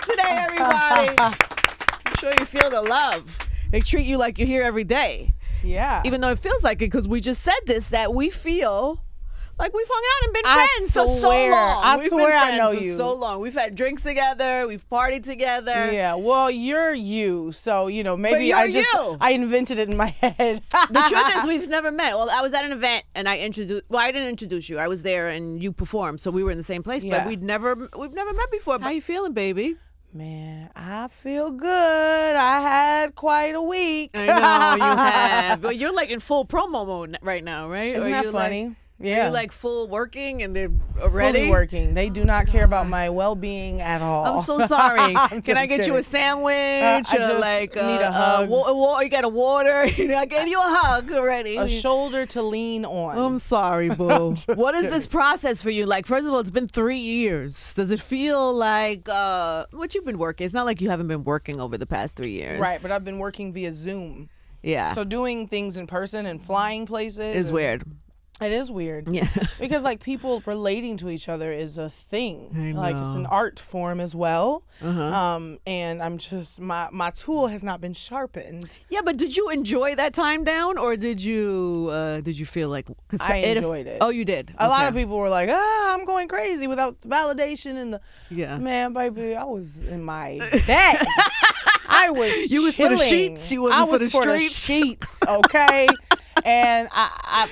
today, everybody. I'm sure you feel the love. They treat you like you're here every day. Yeah. Even though it feels like it, because we just said this, that we feel like we've hung out and been friends for so long. I swear I know you. So long. We've had drinks together. We've partied together. Yeah. Well, you're you. So, maybe I invented it in my head. The truth is we've never met. Well, I was at an event and I didn't introduce you. I was there and you performed. So we were in the same place, but we've never met before. How you feeling, baby? Man, I feel good. I had quite a week. I know you have. But you're like in full promo mode right now, right? Isn't that funny? Yeah. You're like full working and they're ready? Fully working. They do not care about my well-being at all. I'm so sorry. Can I get you a sandwich? I just need a hug. You got a water? I gave you a hug already. A shoulder to lean on. I'm sorry, boo. What is kidding. this process for you? Like, first of all, it's been 3 years. Does it feel like what you've been working? It's not like you haven't been working over the past 3 years. Right, but I've been working via Zoom. Yeah. So doing things in person and flying places is weird. It is weird. Yeah. Because like people relating to each other is a thing. I know. Like it's an art form as well. Uh-huh. And I'm just my tool has not been sharpened. Yeah, but did you enjoy that time down, or did you feel like? I enjoyed it. Oh, you did. A lot of people were like, I'm going crazy without the validation and the man, baby, I was in my bed. I was You was for the sheets. You wasn't for the streets. I was for the sheets. Okay. And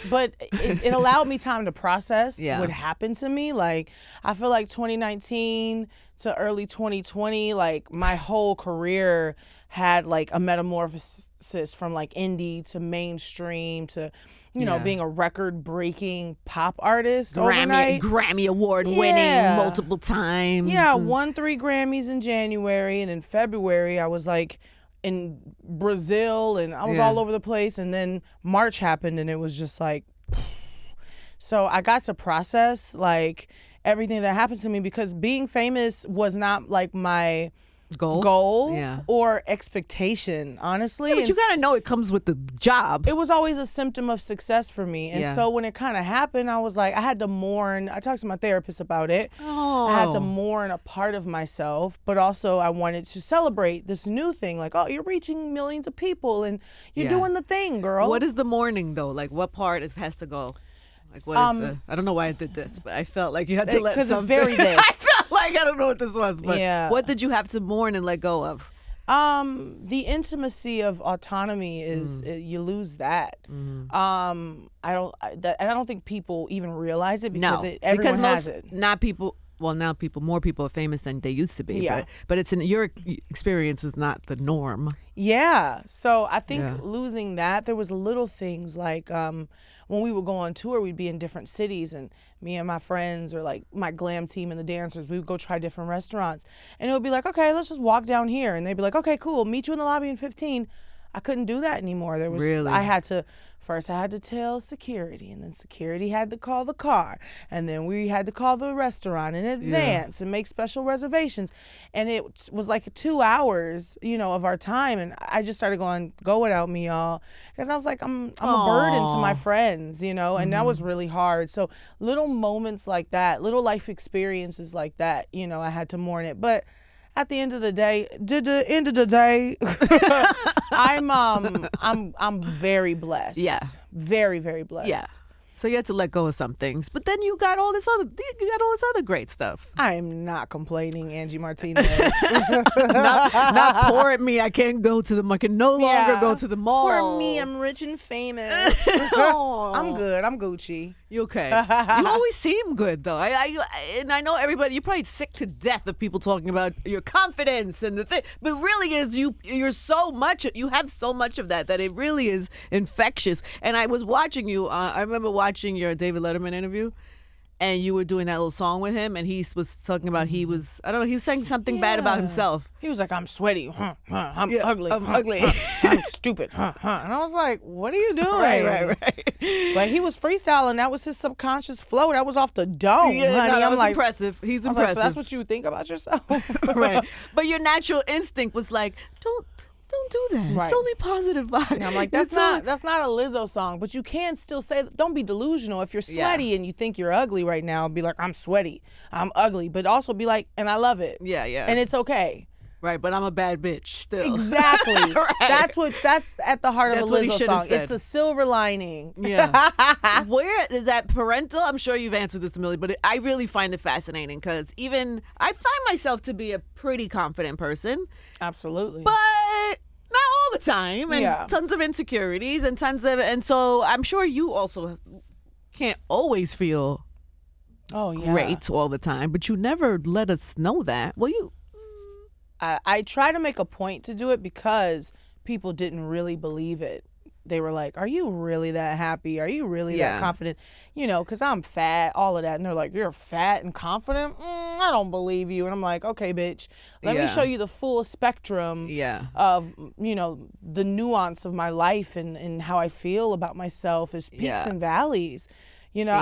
but it allowed me time to process what happened to me. Like, I feel like 2019 to early 2020, like my whole career had like a metamorphosis from like indie to mainstream to, being a record-breaking pop artist overnight. Grammy award winning multiple times. Yeah, won 3 Grammys in January, and in February I was like in Brazil and I was all over the place, and then March happened and it was just like, so I got to process like everything that happened to me, because being famous was not like my goal or expectation, honestly. Yeah, but you gotta know it comes with the job. It was always a symptom of success for me. And so when it kind of happened, I was like, I had to mourn. I talked to my therapist about it. I had to mourn a part of myself, but also I wanted to celebrate this new thing. Like, oh, you're reaching millions of people and you're doing the thing, girl. What is the mourning though? Like, what part has to go? Like, what is the, I don't know why I did this, but I felt like you had to let something. Because it's very this. I felt like, I don't know what this was, but what did you have to mourn and let go of? The intimacy of autonomy is you lose that. I don't think people even realize it because everyone has it. Not people. Well, now more people are famous than they used to be. Yeah. But it's in your experience is not the norm. Yeah. So I think losing that, there was little things like when we would go on tour, we'd be in different cities, and me and my friends or like my glam team and the dancers, we would go try different restaurants, and it would be like, okay, let's just walk down here, and they'd be like, okay, cool, meet you in the lobby in 15. I couldn't do that anymore. There was I had to tell security, and then security had to call the car, and then we had to call the restaurant in advance and make special reservations, and it was like 2 hours, of our time, and I just started going, go without me, y'all, because I was like, I'm a burden to my friends, and that was really hard. So little moments like that, little life experiences like that, I had to mourn it, but at the end of the day, I'm very blessed. Yeah. Very, very blessed. Yeah. So you had to let go of some things, but then you got all this other great stuff. I'm not complaining, Angie Martinez. not poor at me. I can't go to the. I can no longer go to the mall. Poor me. I'm rich and famous. I'm good. I'm Gucci. You okay? You always seem good though. And I know everybody. You're probably sick to death of people talking about your confidence and the thing, but really is you're so much. You have so much of that it really is infectious. And I was watching you. I remember watching your David Letterman interview, and you were doing that little song with him, and he was talking about he was saying something bad about himself. He was like, I'm sweaty, I'm ugly, I'm ugly, I'm stupid, and I was like, what are you doing? Right. Like, he was freestyling. That was his subconscious flow. That was off the dome, honey. I'm like, impressive. He's impressive. Like, so that's what you think about yourself, right? But your natural instinct was like, don't don't do that. Right. It's only positive vibes. And I'm like, that's not a Lizzo song, but you can still say, don't be delusional. If you're sweaty and you think you're ugly right now, be like, I'm sweaty, I'm ugly, but also be like, and I love it. Yeah, yeah. And it's okay. Right, but I'm a bad bitch still. Exactly. Right. That's at the heart of a Lizzo song. Said. It's a silver lining. Yeah. Where is that parental? I'm sure you've answered this a million, but I really find it fascinating because even I find myself to be a pretty confident person. Absolutely. But not all the time, and tons of insecurities and so I'm sure you also can't always feel great all the time, but you never let us know that. Well, I try to make a point to do it because people didn't really believe it. They were like, are you really that happy? Are you really that confident? You know, because I'm fat, all of that. And they're like, you're fat and confident? I don't believe you. And I'm like, okay, bitch, let me show you the full spectrum of, you know, the nuance of my life and how I feel about myself is peaks and valleys. You know,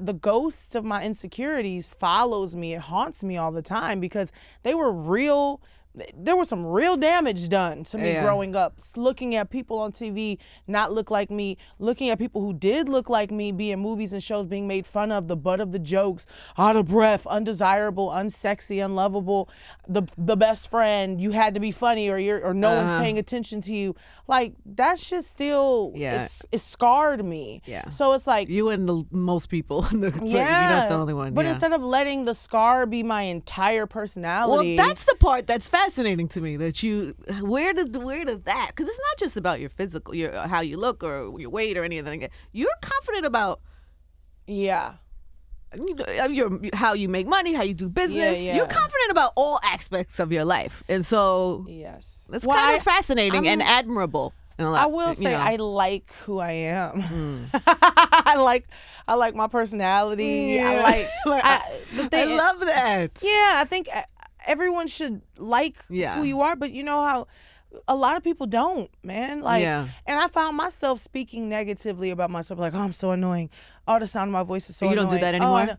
the ghost of my insecurities follows me. It haunts me all the time because they were real. There was some real damage done to me growing up, looking at people on TV not look like me, looking at people who did look like me, be in movies and shows being made fun of, the butt of the jokes, out of breath, undesirable, unsexy, unlovable, the best friend, you had to be funny or no one's paying attention to you. Like, that's just still, it scarred me. Yeah. So it's like. You and most people. You're not the only one. But instead of letting the scar be my entire personality. Well, that's the part that's fascinating to me, that you where did that, because it's not just about your physical, how you look or your weight or anything. You're confident about how you make money, how you do business. You're confident about all aspects of your life, and so it's kind of fascinating and admirable. I will say I like who I am. I like my personality. I love that. Yeah, I think everyone should like who you are, but you know how a lot of people don't, man. Like, and I found myself speaking negatively about myself, like, oh, I'm so annoying. Oh, the sound of my voice is so annoying. You don't do that anymore? Oh,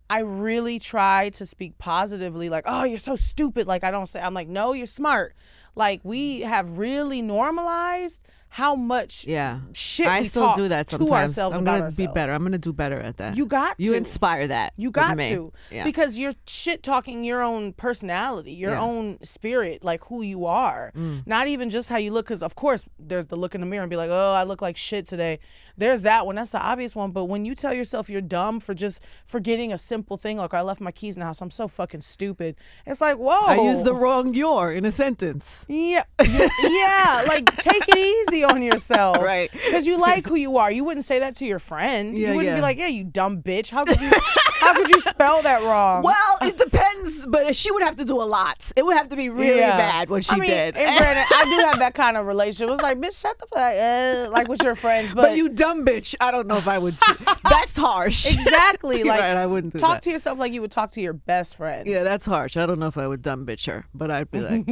I really try to speak positively, like, oh, you're so stupid. Like, I'm like, no, you're smart. Like, we have really normalized how much shit I we still talk do that to sometimes. ourselves I'm about gonna ourselves. be better. I'm gonna do better at that. You got to. You inspire that. You got me. to. Because you're shit talking your own personality, your own spirit, like who you are. Not even just how you look, because of course there's the look in the mirror and be like, oh, I look like shit today. There's that one. That's the obvious one. But when you tell yourself you're dumb for just forgetting a simple thing, like, I left my keys in the house, I'm so fucking stupid. It's like, whoa. I used the wrong "you're" in a sentence. Yeah. Yeah. Like, take it easy on yourself. Right. Because you like who you are. You wouldn't say that to your friend. You wouldn't be like, yeah, you dumb bitch. How could you spell that wrong? Well, it depends, but she would have to do a lot. It would have to be really bad what she did. And granted, I do have that kind of relationship. It was like, bitch, shut the fuck like with your friends. But you dumb bitch, I don't know if I would say. That's harsh. Exactly. Like, right, I wouldn't do talk that. To yourself like you would talk to your best friend. Yeah, that's harsh. I don't know if I would dumb bitch her, but I'd be like,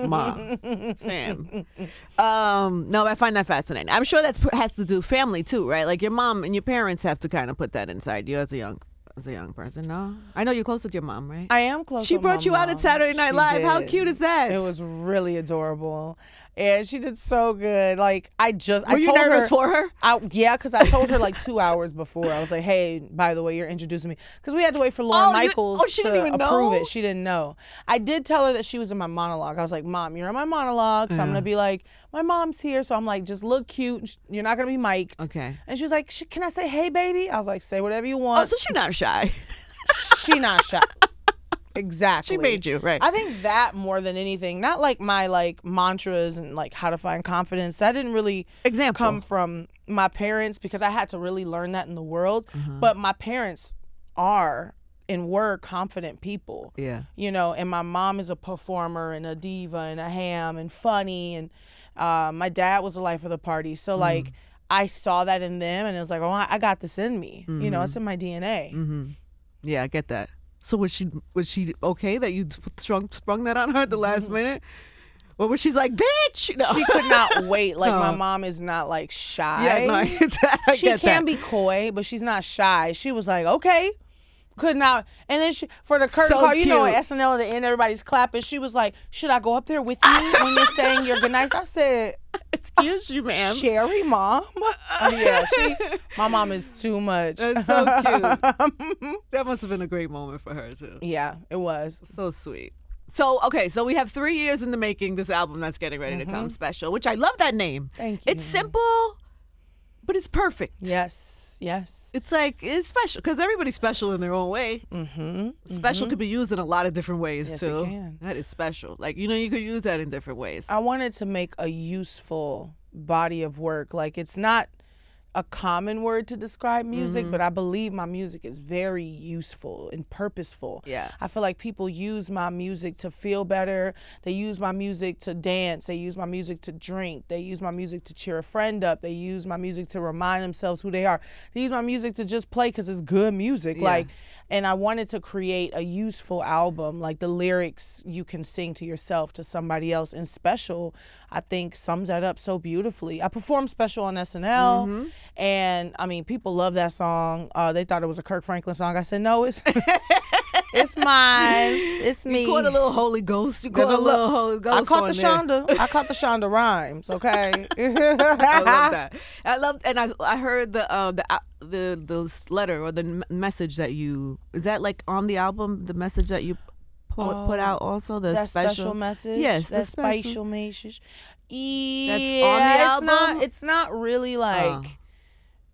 Mom, fam. No, I find that fascinating. I'm sure that has to do family too, right? Like, your mom and your parents have to kind of put that inside you as a young person. No, I know you're close with your mom, right? I am close. She brought you out at Saturday Night Live. How cute is that? It was really adorable. And she did so good. Like, Were you nervous for her? Yeah, because I told her like 2 hours before. I was like, hey, by the way, you're introducing me. Because we had to wait for Lauren Michaels to approve it. She didn't know. I did tell her that she was in my monologue. I was like, Mom, you're in my monologue. So I'm going to be like, my mom's here. So I'm like, just look cute. You're not going to be mic'd. Okay. And she was like, can I say, hey, baby? I was like, say whatever you want. Oh, so she's not shy. She not shy. Exactly. She made you, right? I think that more than anything, not like my like mantras and like how to find confidence. That didn't really come from my parents, because I had to really learn that in the world. But my parents are and were confident people. Yeah. You know, and my mom is a performer and a diva and a ham and funny, and my dad was the life of the party. So like, I saw that in them, and it was like, oh, I got this in me. You know, it's in my DNA. Yeah, I get that. So was she okay that you sprung that on her at the last minute? Or was she like, bitch? No. She could not wait. Like, my mom is not like shy. Yeah, no, I get that. She can be coy, but she's not shy. She was like, okay, Could not. And then for the curtain So call, you know, cute. at SNL at the end, everybody's clapping. She was like, should I go up there with you when you're saying your goodnights? I said, excuse you, ma'am. Sherry, mom. Yeah, my mom is too much. That's so cute. That must have been a great moment for her, too. Yeah, it was. So sweet. So, okay, so we have 3 years in the making, this album that's getting ready to come, Special, which I love that name. Thank you. It's simple, but it's perfect. Yes, yes. It's like, it's special, because everybody's special in their own way. Special could be used in a lot of different ways, Yes, too. it can. That is special. Like, you know, you could use that in different ways. I wanted to make a useful body of work. Like, it's not a common word to describe music, but I believe my music is very useful and purposeful. Yeah. I feel like people use my music to feel better. They use my music to dance. They use my music to drink. They use my music to cheer a friend up. They use my music to remind themselves who they are. They use my music to just play because it's good music. Yeah. Like, and I wanted to create a useful album, like the lyrics you can sing to yourself, to somebody else. And Special, I think, sums that up so beautifully. I performed Special on SNL, and I mean, people love that song. They thought it was a Kirk Franklin song. I said, no, it's it's mine. It's me. You caught a little Holy Ghost. You caught a little Holy Ghost. I caught on the there. Shonda. I caught the Shonda rhymes. Okay. I love that. I loved, and I heard the letter or the message that is that like on the album, the message that you put out also, the that special message. Yes, that the special special message. Yeah, on the album? It's not really like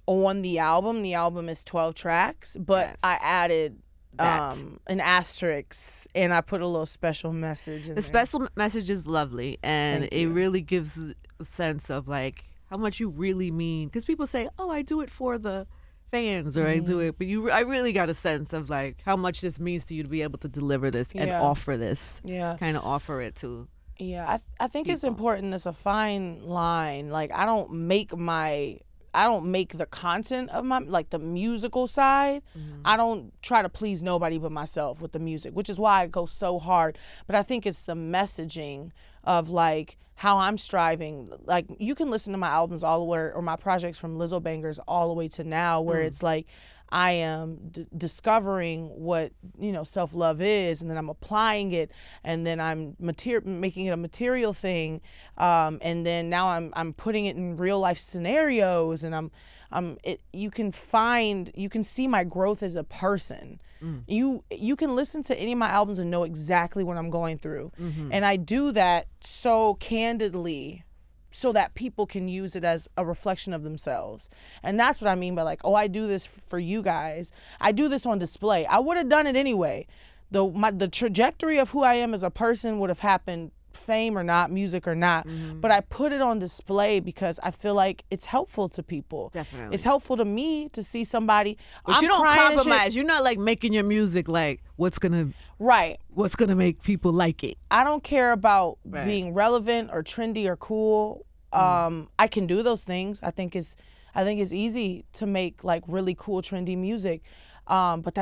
on the album. The album is 12 tracks, but Yes. I added That. an asterisk and I put a little special message in The there. special message is lovely, and Thank it you. really gives a sense of like how much you really mean. Because people say, "Oh, I do it for the fans," or "I do it," but I really got a sense of like how much this means to you to be able to deliver this and Yeah. offer this, Yeah. kind of offer it to. Yeah, I think it's people. important. It's a fine line. Like, I don't make the content of my, like, the musical side. I don't try to please nobody but myself with the music, which is why I go so hard. But I think it's the messaging of like how I'm striving. Like, you can listen to my albums all the way, or my projects from Lizzo Bangers all the way to now, where it's like I am discovering what, you know, self-love is, and then I'm applying it, and then I'm making it a material thing, and then now I'm putting it in real life scenarios, and you can see my growth as a person. You can listen to any of my albums and know exactly what I'm going through, and I do that so candidly, so that people can use it as a reflection of themselves. And that's what I mean by like, oh, I do this for you guys. I do this on display. I would have done it anyway. The trajectory of who I am as a person would have happened, fame or not, music or not. But I put it on display because I feel like it's helpful to people. Definitely. It's helpful to me to see somebody. But I'm you don't crying and shit. compromise. You're not like making your music like what's gonna make people like it. I don't care about Right. being relevant or trendy or cool. I can do those things. I think it's easy to make like really cool, trendy music. But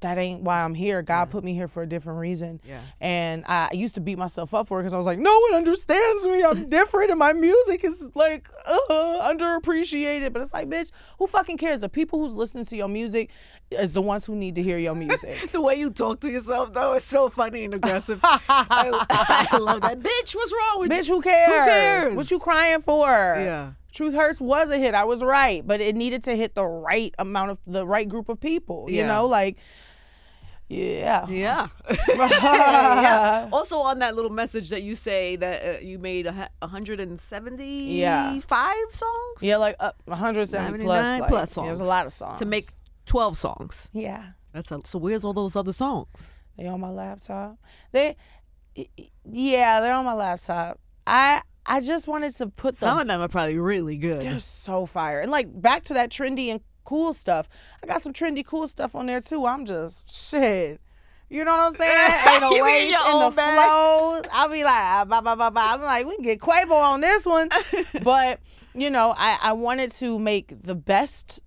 that ain't why I'm here. God put me here for a different reason. Yeah. And I used to beat myself up for it because I was like, no one understands me. I'm different and my music is like underappreciated. But it's like, bitch, who fucking cares? The people who's listening to your music is the ones who need to hear your music. The way you talk to yourself, though, is so funny and aggressive. I love that. Bitch, what's wrong with you? Bitch, who cares? Who cares? What you crying for? Yeah. Truth Hurts was a hit. I was right. But it needed to hit the right amount of, the right group of people. You Yeah. know, like, yeah. Yeah. Yeah. Also, on that little message that you say that you made 175 songs? Yeah, like 170 plus. 99 Like, plus songs. There's a lot of songs. To make 12 songs. Yeah. So where's all those other songs? They on my laptop. They're on my laptop. I just wanted to put them. Some of them are probably really good. They're so fire. And like back to that trendy and cool stuff. I got some trendy cool stuff on there too. I'm just shit. You know what I'm saying? Ain't no You weight in your in the own bag? flows. I'll be like, bah, bah, bah, bah. I'm like, we can get Quavo on this one. But, you know, I wanted to make the best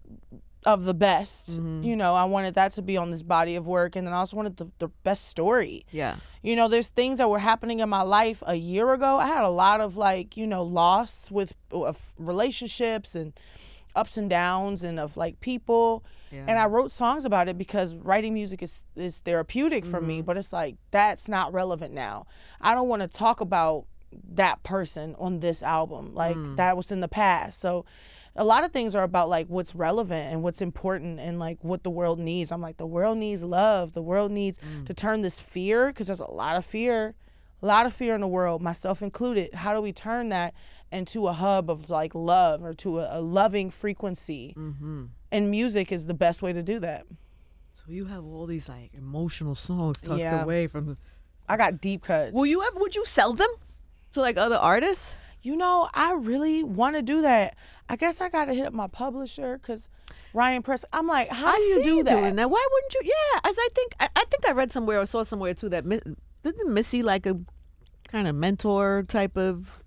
of the best. You know, I wanted that to be on this body of work. And then I also wanted the best story. Yeah. You know, there's things that were happening in my life a year ago. I had a lot of like, you know, loss with relationships and ups and downs and of like people. Yeah. And I wrote songs about it because writing music is therapeutic for me, but it's like, that's not relevant now. I don't want to talk about that person on this album. Like that was in the past. So a lot of things are about like what's relevant and what's important and like what the world needs. I'm like, the world needs love. The world needs to turn this fear, because there's a lot of fear in the world, myself included. How do we turn that into a hub of like love, or to a loving frequency? And music is the best way to do that. So you have all these like emotional songs tucked away from the... I got deep cuts. Would you sell them to like other artists? You know, I really want to do that. I guess I got to hit up my publisher, because Ryan Press, I'm like, how do you do that? Doing that? Why wouldn't you? Yeah, as I think I read somewhere or saw somewhere too that didn't Missy like a kind of mentor type of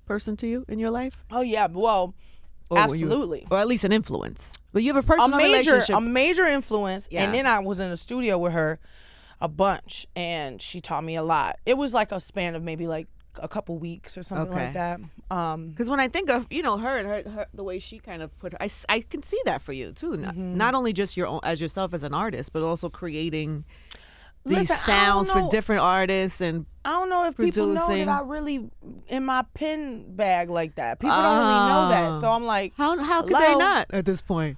person to you in your life? Oh yeah, well, absolutely. Or at least an influence. But you have a personal relationship. A major influence. Yeah. And then I was in the studio with her a bunch, and she taught me a lot. It was like a span of maybe like a couple weeks or something like that. Because when I think of her and her the way she kind of put her, I can see that for you too. Not only just your own as yourself as an artist, but also creating these sounds for different artists. And I don't know if people know that I really in my pen bag like that. People don't really know that. So I'm like, how could they not at this point?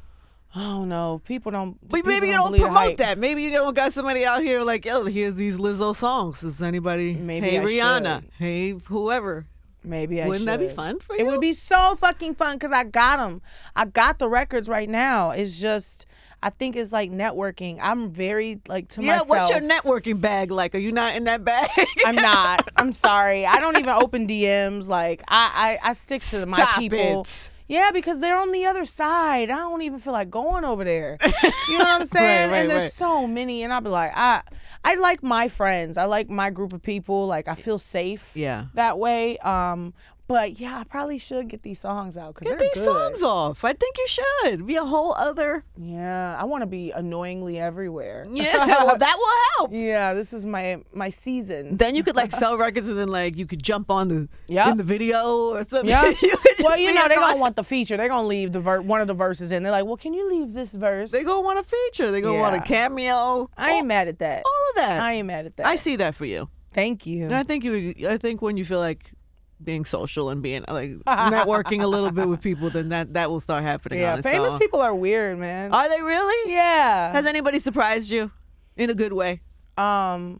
I don't know. People don't. But maybe you don't promote that. Maybe you don't got somebody out here like, yo, here's these Lizzo songs. Is anybody? Maybe hey, I Rihanna. should. Hey, whoever. Maybe I Wouldn't should. that be fun for you? It would be so fucking fun, because I got them. I got the records right now. It's just, I think it's like networking. I'm very like to myself. Yeah, what's your networking bag like? Are you not in that bag? I'm not. I'm sorry. I don't even open DMs. Like I stick to my people. It. Yeah, because they're on the other side. I don't even feel like going over there. You know what I'm saying? Right, and there's so many, and I'll be like, I like my friends. I like my group of people. Like I feel safe. That way. But yeah, I probably should get these songs out, because get these songs off. I think you should be a whole other. Yeah, I want to be annoyingly everywhere. Yeah, well, that will help. Yeah, this is my season. Then you could like sell records, and then like you could jump on in the video or something. Yeah. Well, you know, they're gonna want the feature. They're gonna leave one of the verses in. They're like, well, can you leave this verse? They gonna want a feature. They gonna want a cameo. I ain't mad at that. All of that. I ain't mad at that. I see that for you. Thank you. And I think when you feel like being social and being like networking a little bit with people, then that will start happening. Yeah, famous people are weird, man. Are they really? Yeah. Has anybody surprised you in a good way? Well,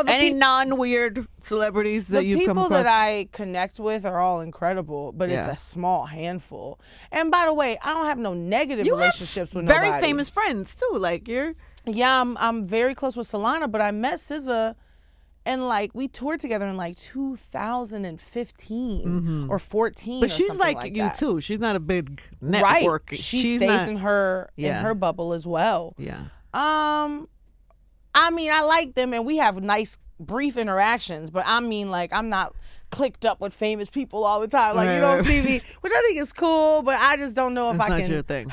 any non-weird celebrities that you've come across? The people that I connect with are all incredible, but it's a small handful. And by the way, I don't have no negative relationships with nobody. Very famous friends too, like you're. Yeah, I'm very close with Solana, but I met SZA. And like we toured together in like 2015 or 14. But she's like you too. She's not a big networker. Right. She stays in her bubble as well. Yeah. I mean, I like them, and we have nice brief interactions. But I mean, like, I'm not clicked up with famous people all the time. Like you don't see me, which I think is cool. But I just don't know if I can. That's not your thing.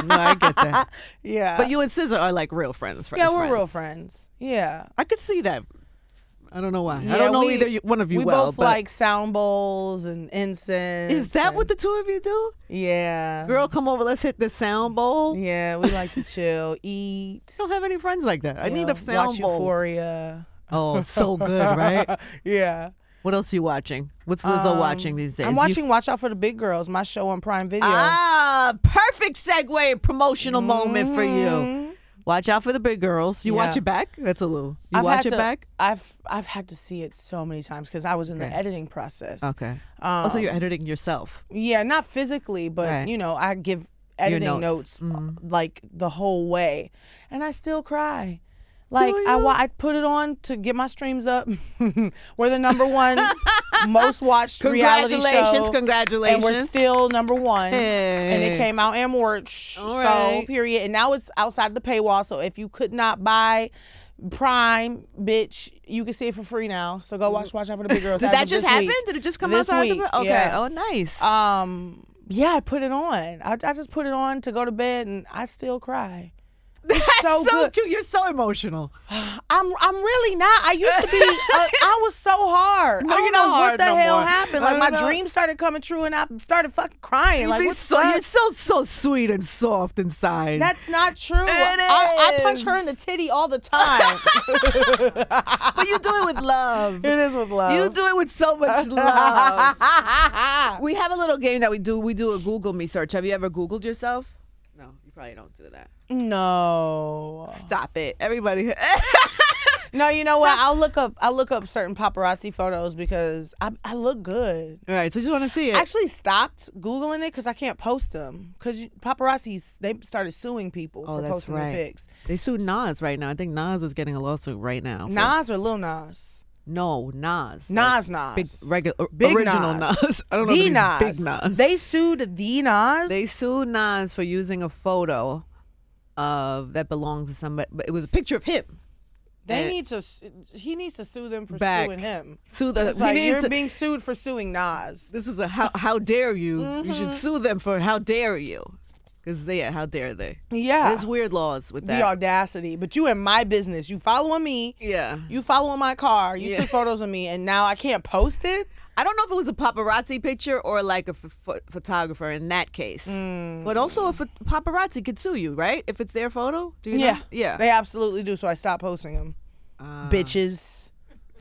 No, I get that. Yeah. But you and SZA are like real friends. Yeah, we're real friends. Yeah. I could see that. I don't know why. Yeah, I don't know either one of you well. We both like sound bowls and incense. Is that what the two of you do? Yeah. Girl, come over. Let's hit the sound bowl. Yeah, we like to chill, eat. I don't have any friends like that. I need a sound watch bowl. Euphoria. Oh, so good, right? Yeah. What else are you watching? What's Lizzo watching these days? I'm watching Watch Out for the Big Girls, my show on Prime Video. Perfect segue, promotional moment for you. Watch out for the big girls. You watch it back? That's a little. You watch it back? I've had to see it so many times because I was in the editing process. Okay. So you're editing yourself? Yeah, not physically, but you know, I give editing notes like the whole way, and I still cry. Like I put it on to get my streams up. We're the #1 most watched reality show. Congratulations. And we're still #1. And it came out in March. So period. And now it's outside the paywall. So if you could not buy Prime, bitch, you can see it for free now. So go watch Out for the Big Girls. Did that just happen? Did it just come out? This week. Okay. Yeah. Oh, nice. Yeah, I put it on. I just put it on to go to bed, and I still cry. That's so good. cute. You're so emotional. I'm really not. I used to be. I was so hard. No, I you're don't not know what hard the no hell more. happened. I Like my don't know. dreams started coming true, and I started fucking crying. Like You're what's up? so sweet and soft inside. That's not true. I punch her in the titty all the time. But you do it with love. It is with love. You do it with so much love. We have a little game that we do. We do a Google me search. Have you ever Googled yourself? No, you probably don't do that. No. Stop it, everybody. No, you know what? I'll look up certain paparazzi photos because I look good. All right, so you just want to see it. I actually stopped Googling it because I can't post them. Because paparazzi, they started suing people for that's posting right. their pics. They sued Nas right now. I think Nas is getting a lawsuit right now. Nas or Lil Nas? No, Nas. Nas. Big, regular, Big original Nas. Nas. I don't know The if he's Nas. Big Nas. They sued the Nas? They sued Nas for using a photo of that belongs to somebody. But it was a picture of him. He needs to sue them for Back. suing him. Sue the. It's like you're being sued for suing Nas. This is a how dare you? You should sue them for how dare you? Because how dare they? Yeah. There's weird laws with that. The audacity. But you in my business. You following me. Yeah. You following my car. You took photos of me, and now I can't post it? I don't know if it was a paparazzi picture or like a photographer in that case. But also a paparazzi could sue you, right? If it's their photo? Do you know? Yeah. They absolutely do, so I stopped posting them. Bitches.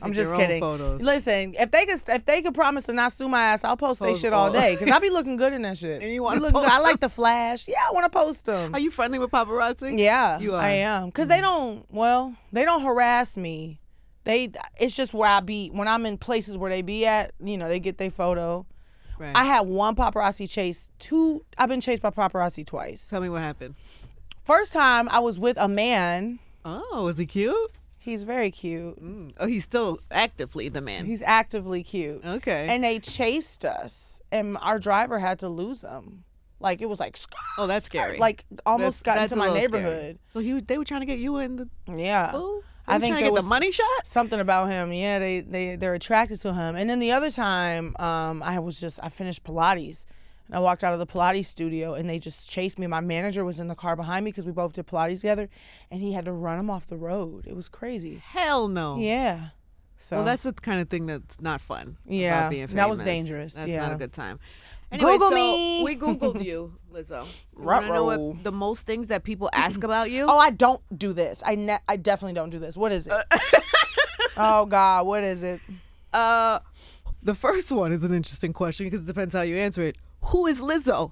I'm just kidding. Photos. Listen, if they could promise to not sue my ass, I'll post their shit all day. Because I be looking good in that shit. And you want to look post good. I them? like the flash. Yeah, I want to post them. Are you friendly with paparazzi? Yeah, You are. I am. Because they don't harass me. It's just where I be. When I'm in places where they be at, they get their photo. Right. I had one paparazzi chase. I've been chased by paparazzi twice. Tell me what happened. First time, I was with a man. Oh, was he cute? He's very cute. Oh, he's still actively the man. He's actively cute. Okay. And they chased us, and our driver had to lose him. Like, it was like, oh, that's scary. like almost got That's into a my little neighborhood. scary. So they were trying to get you in the. Yeah. Ooh, I think trying to there get was the money shot. something about him. Yeah, they're attracted to him. And then the other time, I finished Pilates. And I walked out of the Pilates studio, and they just chased me. My manager was in the car behind me because we both did Pilates together, and he had to run him off the road. It was crazy. Hell no. Yeah. So Well, that's the kind of thing that's not fun. Yeah, about being that was famous. dangerous. That's Yeah. not a good time. Anyway, Google so me. We Googled you, Lizzo. You want to know Ruh-roh. what the most things that people ask about you? Oh, I don't do this. I definitely don't do this. What is it? Oh God, what is it? The first one is an interesting question because it depends how you answer it. Who is Lizzo?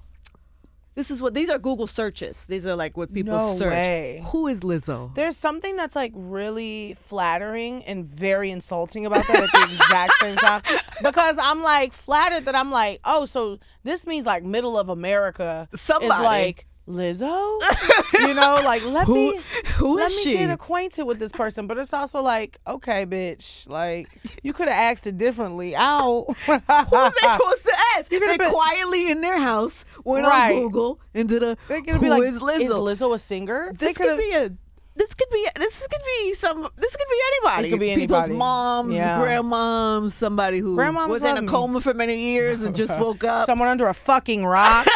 These are Google searches. These are like what people No search. way. Who is Lizzo? There's something that's like really flattering and very insulting about that at the exact same time. Because I'm like flattered that I'm like, oh, so this means like middle of America Somebody. is like Lizzo? Like let Who me is she? get acquainted with this person. But it's also like, okay, bitch, like you could have asked it differently. Ow. Who are they supposed to ask? You could've They been- quietly in their house went Right. on Google and did a They're gonna who be like, is Lizzo? Is Lizzo a singer? This could be anybody. This could be anybody. It could be People's anybody. moms, Yeah. grandmoms, somebody who Grandmoms was in love a me. coma for many years and just woke up. Someone under a fucking rock.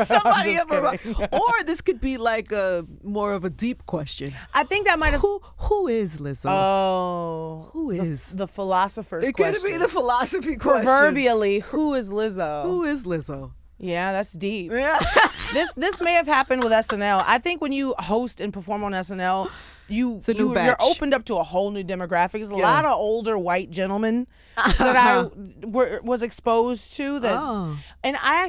Somebody I'm up around. just kidding. Or this could be like a more of a deep question. I think that might have. Who is Lizzo? Oh, Who is? the philosopher's It question? could be the philosophy question. Proverbially, who is Lizzo? Who is Lizzo? Yeah, that's deep. Yeah. This may have happened with SNL. I think when you host and perform on SNL, you're opened up to a whole new demographic. There's a lot of older white gentlemen that I was exposed to that, and I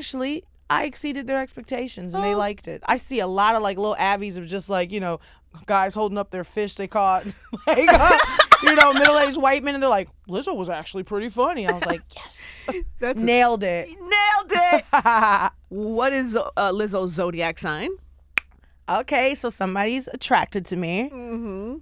exceeded their expectations and they liked it. I see a lot of like little Abbeys of just like, guys holding up their fish they caught, like, middle-aged white men, and they're like, Lizzo was actually pretty funny. I was like, yes, nailed it. Nailed it. What is Lizzo's zodiac sign? Okay, so somebody's attracted to me. Mm-hmm.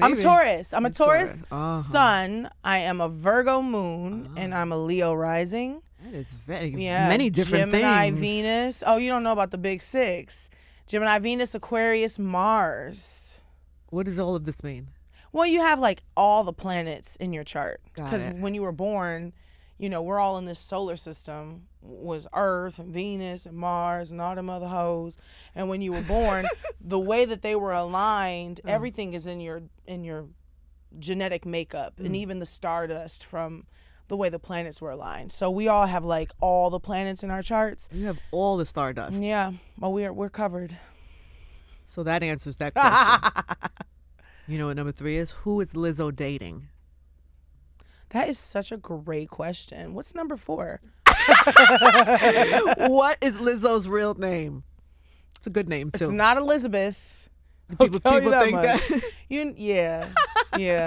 I'm a Taurus. I'm a Taurus Taurus. sun. I am a Virgo moon, and I'm a Leo rising. That is many different Gemini, things. Venus. Oh, you don't know about the big six. Gemini, Venus, Aquarius, Mars. What does all of this mean? Well, you have like all the planets in your chart. Got Because it. when you were born, we're all in this solar system. was Earth and Venus and Mars and all them other hoes. And when you were born, the way that they were aligned, everything is in your genetic makeup, and even the stardust from the way the planets were aligned. So we all have like all the planets in our charts. You have all the stardust. Yeah, well we're covered. So that answers that question. You know what number 3 is? Who is Lizzo dating? That is such a great question. What's number 4? What is Lizzo's real name? It's a good name too. It's not Elizabeth. People think that. Yeah.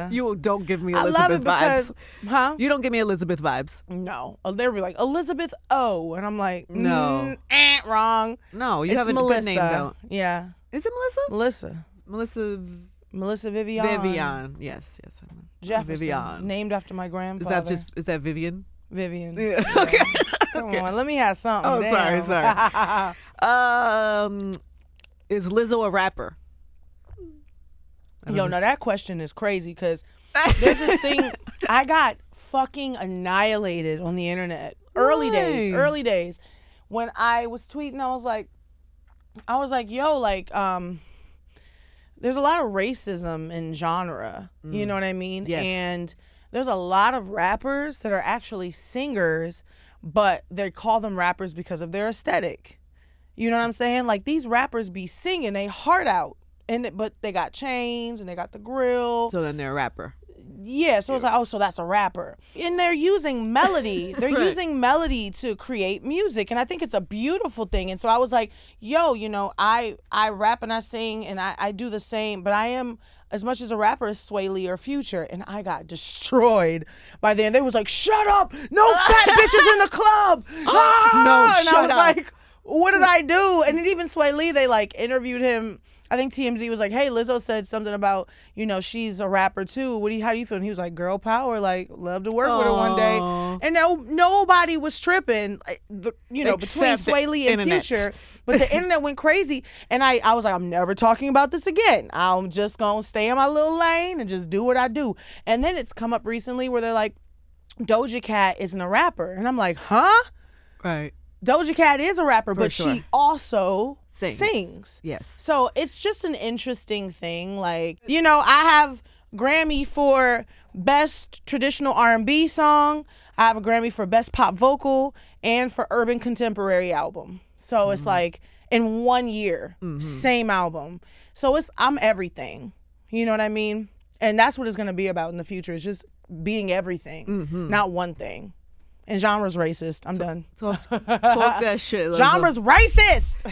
You don't give me I Elizabeth love it because, vibes. You don't give me Elizabeth vibes. No. They'll be like, Elizabeth O. And I'm like, no. Wrong. No, you It's have a Melissa. good name though. Yeah. Is it Melissa? Melissa Vivian. Vivian. Yes. Jefferson. Vivian. Named after my grandfather. Is that Vivian? Vivian. Yeah. Okay. Come on, let me have something. Oh, Damn. sorry. Is Lizzo a rapper? Yo, now that question is crazy because there's this thing. I got fucking annihilated on the internet. Early days. When I was tweeting, I was like, yo, like, there's a lot of racism in genre. You know what I mean? Yes. And there's a lot of rappers that are actually singers, but they call them rappers because of their aesthetic. You know what I'm saying? Like, these rappers be singing they heart out, but they got chains and they got the grill. So then they're a rapper. Yeah, so it's like, oh, so that's a rapper. And they're using melody. They're Right. using melody to create music. And I think it's a beautiful thing. And so I was like, yo, you know, I rap and I sing and I do the same, but I am as much as a rapper as Sway Lee or Future. And I got destroyed by then. They was like, shut up. No fat bitches in the club. No, and shut I was up. like, what did I do? And then even Sway Lee, they like interviewed him. I think TMZ was like, hey, Lizzo said something about, you know, she's a rapper too. How do you feel? And he was like, girl power, like, love to work with her one day. And nobody was tripping, you know, between Except Sway Lee and internet. Future. But the internet went crazy. And I was like, I'm never talking about this again. I'm just going to stay in my little lane and just do what I do. And then it's come up recently where they're like, Doja Cat isn't a rapper. And I'm like, huh? Right. Doja Cat is a rapper, but sure. she also sings. Yes. So it's just an interesting thing. Like, you know, I have Grammy for Best Traditional R&B Song. I have a Grammy for Best Pop Vocal and for Urban Contemporary Album. So it's like in 1 year, same album. So I'm everything. You know what I mean? And that's what it's going to be about in the future. It's just being everything, not one thing. And genre's racist. I'm done. Talk that shit. Lizzo. Genre's racist.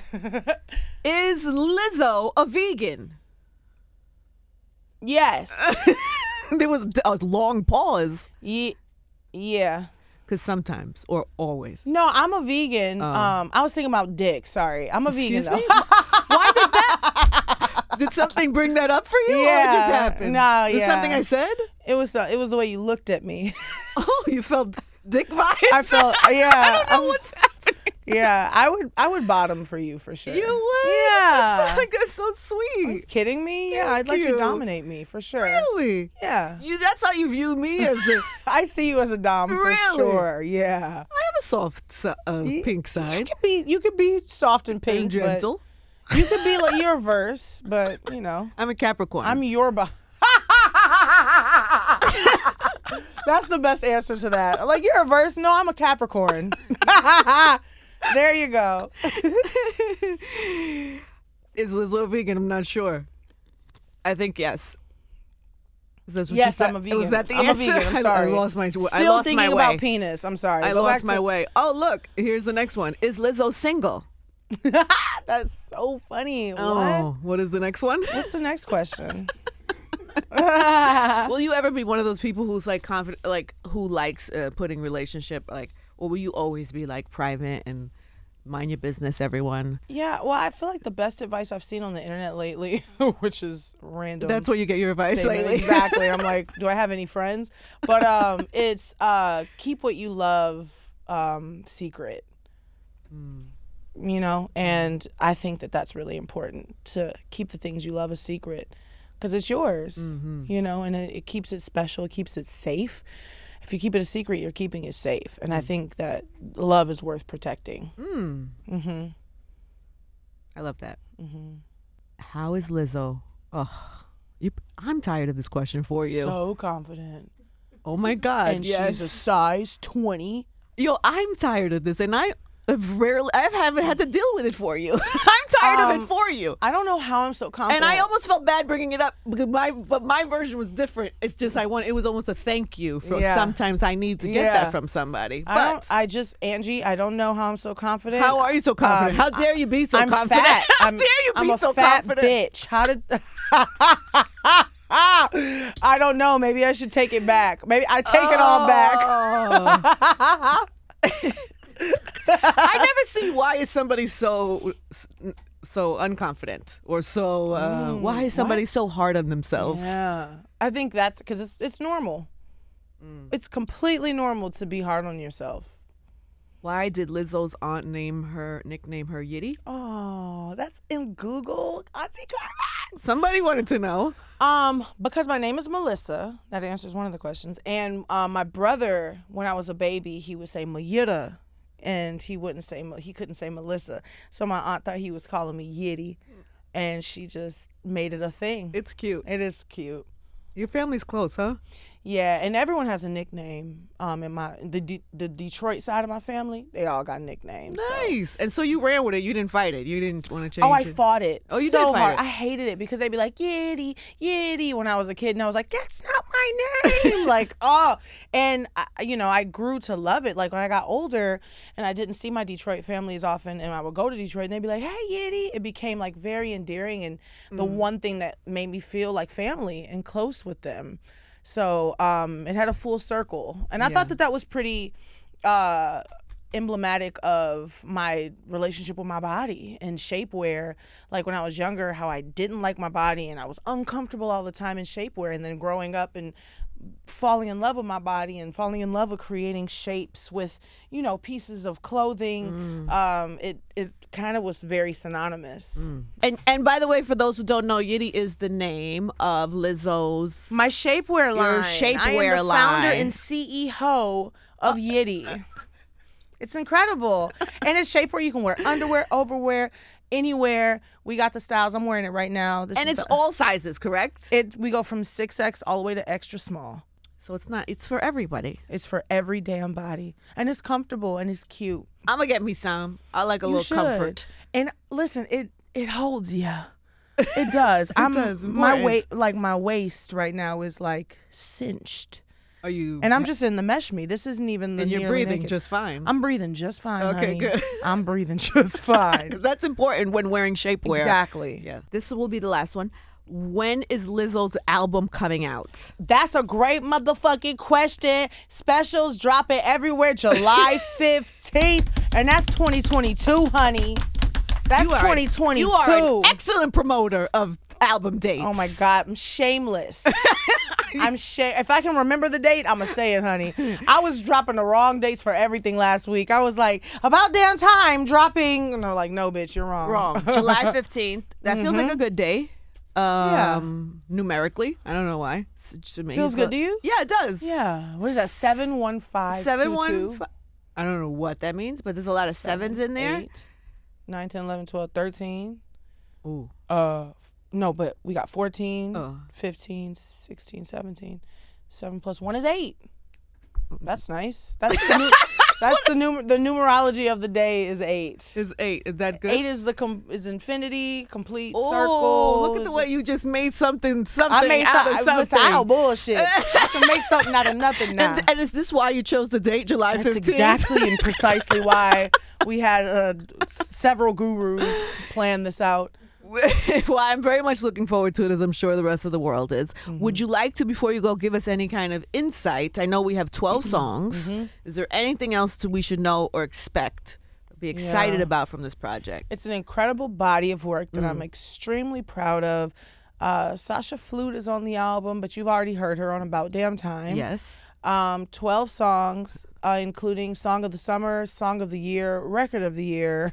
Is Lizzo a vegan? Yes. There was a long pause. Yeah. Because sometimes or always. No, I'm a vegan. I was thinking about dick. Sorry. I'm a vegan, though. Why did that? Did something bring that up for you? Or it just happened? No, Was something I said? It was the way you looked at me. Oh, you felt dick vibes? I felt, yeah. I don't know what's happening. Yeah, I would bottom for you for sure. You would? Yeah. That's so sweet. Are you kidding me? Yeah, I'd let you dominate me for sure. Really? Yeah. That's how you view me as the... I see you as a dom for sure. Yeah. I have a soft pink side. You could be soft and pink, And gentle. But you could be like your verse, but you know. I'm a Capricorn. I'm your That's the best answer to that. Like, you're a verse? No, I'm a Capricorn. There you go. Is Lizzo vegan? I'm not sure. I think yes. Yes, I'm a vegan. Was that the I'm answer? a vegan. I'm sorry. I lost my Still I lost thinking my way. about penis. I'm sorry. I Go lost back my way. Oh, look. Here's the next one. Is Lizzo single? That's so funny. Oh, what is the next one? What's the next question? Will you ever be one of those people who's like confident, like who likes putting relationship, like, or will you always be like private and mind your business, everyone? Yeah, well, I feel like the best advice I've seen on the internet lately, which is random. That's where you get your advice statement. lately. Exactly. I'm like, do I have any friends? But it's keep what you love secret. You know, and I think that that's really important, to keep the things you love a secret, because it's yours, you know, and it keeps it special, it keeps it safe. if you keep it a secret, you're keeping it safe. And I think that love is worth protecting. I love that. How is Lizzo? Oh, I'm tired of this question for you. So confident. Oh my God. And she's a size 20. Yo, I'm tired of this, and I haven't had to deal with it for you. I'm tired of it for you. I don't know how I'm so confident. And I almost felt bad bringing it up because my version was different. It's just it was almost a thank you for sometimes I need to get that from somebody. But Angie, I don't know how I'm so confident. How are you so confident? How dare you be so confident? Fat. How dare you be so fat confident? Bitch. How did I don't know. Maybe I should take it back. Maybe I take it all back. I never see why is somebody so unconfident or so why is somebody so hard on themselves? Yeah, I think that's because it's normal. It's completely normal to be hard on yourself. Why did Lizzo's aunt nickname her Yitty? Oh, that's in Google. Auntie Carmen. Somebody wanted to know. Because my name is Melissa. That answers one of the questions. And my brother, when I was a baby, he would say Mayita, and he couldn't say Melissa. So my aunt thought he was calling me Yitty, and she just made it a thing. It's cute. It is cute. Your family's close, huh? Yeah, and everyone has a nickname. In the Detroit side of my family, they all got nicknames. Nice. So. And so you ran with it. You didn't fight it. You didn't want to change it. Oh, I fought it. Oh, you so did fight hard. it. I hated it because they'd be like, Yitty, Yitty, when I was a kid, and I was like, that's not my name. And I grew to love it. Like when I got older and I didn't see my Detroit family as often, and I would go to Detroit and they'd be like, hey, Yitty. It became like very endearing and the one thing that made me feel like family and close with them. So it had a full circle. And I thought that was pretty emblematic of my relationship with my body and shapewear. Like when I was younger, how I didn't like my body and I was uncomfortable all the time in shapewear. And then growing up and falling in love with my body and falling in love with creating shapes with, pieces of clothing. It kind of was very synonymous. And by the way, for those who don't know, Yitty is the name of Lizzo's my shapewear line. Your shapewear I am the line. founder and CEO of Yitty. It's incredible. And it's shapewear. You can wear underwear, overwear, anywhere. We got the styles. I'm wearing it right now. And it's all sizes, correct? We go from 6X all the way to extra small. So it's for everybody. It's for every damn body. And it's comfortable and it's cute. I'm going to get me some. I like a little comfort. And listen, it holds you. It does. It does. My waist right now is like cinched. Are you? And I'm just in the mesh me. This isn't even the. And you're nearly breathing naked. just fine. I'm breathing just fine. Okay, honey. good. I'm breathing just fine. That's important when wearing shapewear. Exactly. Yeah. This will be the last one. When is Lizzo's album coming out? That's a great motherfucking question. Specials dropping everywhere July 15th. And that's 2022, honey. That's 2022. You are an excellent promoter of album dates. Oh my God, I'm shameless. If I can remember the date, I'm gonna say it, honey. I was dropping the wrong dates for everything last week. I was like, about damn time dropping. And they're like, no, bitch, you're wrong. Wrong. July 15th. That feels like a good day. Numerically, I don't know why. Feels good to you? Yeah, it does. Yeah. What is that? 71522? 715. I don't know what that means, but there's a lot of sevens in there. 8, 9, 10, 11, 12, 13. Ooh. No, but we got 14, 15, 16, 17. 7 plus 1 is 8. That's nice. That's the numerology of the day is 8. Is 8. Is that good? 8 is infinity, complete circle. Oh, look at the way you just made something I made out of something. I bullshit. I can make something out of nothing now. And is this why you chose the date, July 15th? That's exactly and precisely why we had several gurus plan this out. Well, I'm very much looking forward to it, as I'm sure the rest of the world is. Would you like to, before you go, give us any kind of insight? I know we have 12 songs. Is there anything else we should know or expect, be excited about from this project? It's an incredible body of work that I'm extremely proud of. Sasha Flute is on the album, but you've already heard her on About Damn Time. Yes. 12 songs, including Song of the Summer, Song of the Year, Record of the Year.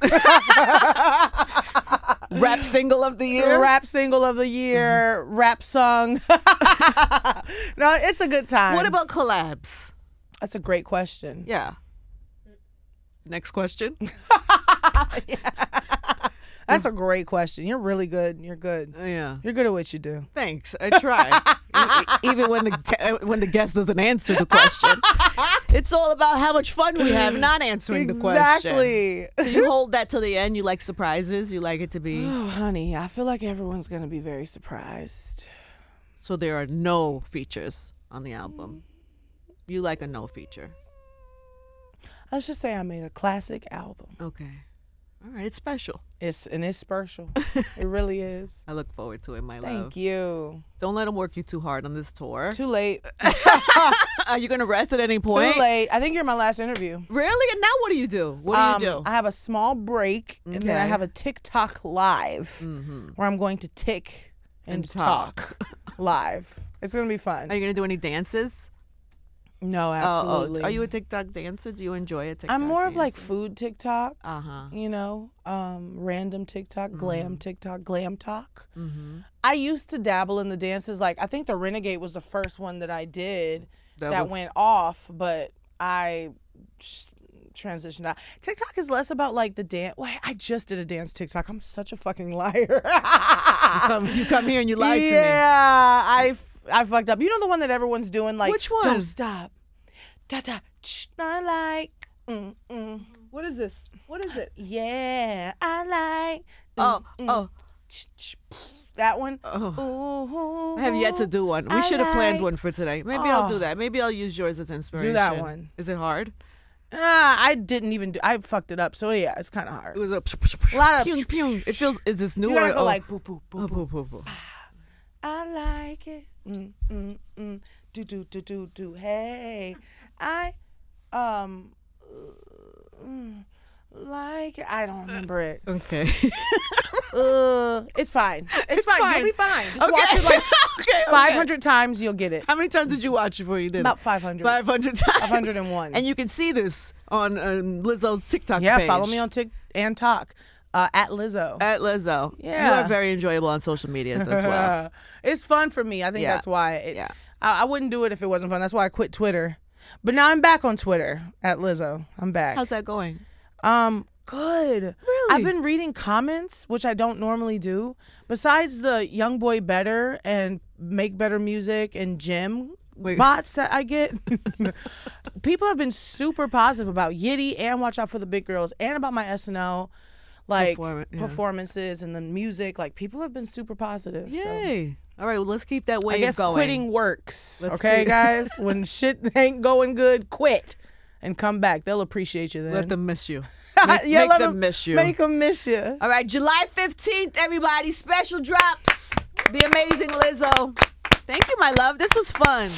Rap Single of the Year. Rap Single of the Year, Rap Song. No, it's a good time. What about collabs? That's a great question. Yeah. Next question. That's a great question. You're really good. You're good. Yeah. You're good at what you do. Thanks. I try. Even when the guest doesn't answer the question. It's all about how much fun we have not answering the question. Exactly. So you hold that till the end. You like surprises. You like it to be. Oh, honey, I feel like everyone's going to be very surprised. So there are no features on the album. You like a no feature. Let's just say I made a classic album. Okay. All right. It's special. It's special. It really is. I look forward to it, my love. Thank you. Don't let them work you too hard on this tour. Too late. Are you going to rest at any point? Too late. I think you're my last interview. Really? And now what do you do? What do you do? I have a small break, and then I have a TikTok live where I'm going to tick and talk live. It's going to be fun. Are you going to do any dances? No, absolutely. Are you a TikTok dancer? Do you enjoy a TikTok I'm more dancing? of like food TikTok. Uh-huh. You know, random TikTok, glam TikTok, glam talk. I used to dabble in the dances. Like, I think the Renegade was the first one that I did that went off, but I transitioned out. TikTok is less about like the dance. Wait, I just did a dance TikTok. I'm such a fucking liar. you come here and you lied to me. Yeah, I fucked up. You know the one that everyone's doing, like, which one? Don't stop. Da da. I like. What is this? What is it? Yeah, I like. That one. I have yet to do one. We should have planned one for today. Maybe I'll do that. Maybe I'll use yours as inspiration. Do that one. Is it hard? I didn't even do. I fucked it up. So yeah, it's kind of hard. It was a lot of pew, pew. It feels. Is this new? You gotta or go like boo boo boo boo boo boo. I like it. Do do do do do. Hey, I like it. I don't remember it. Okay. It's fine. It's fine. You'll be fine. Just watch it like 500 times. You'll get it. How many times did you watch it before you did About it? 500. 500 times. 501. And you can see this on Lizzo's TikTok page. Yeah, follow me on and talk. At Lizzo. At Lizzo. Yeah. You are very enjoyable on social medias as well. It's fun for me. I think that's why. I wouldn't do it if it wasn't fun. That's why I quit Twitter. But now I'm back on Twitter at Lizzo. I'm back. How's that going? Good. Really? I've been reading comments, which I don't normally do. Besides the Young Boy Better and Make Better Music and Jim bots that I get, people have been super positive about Yitty and Watch Out for the Big Girls and about my SNL performances and the music. Like, people have been super positive. Yay. So. All right, well, let's keep that wave going. I guess quitting works. Guys? When shit ain't going good, quit and come back. They'll appreciate you then. Let them miss you. Make them miss you. Make them miss you. All right, July 15th, everybody. Special drops. The amazing Lizzo. Thank you, my love. This was fun.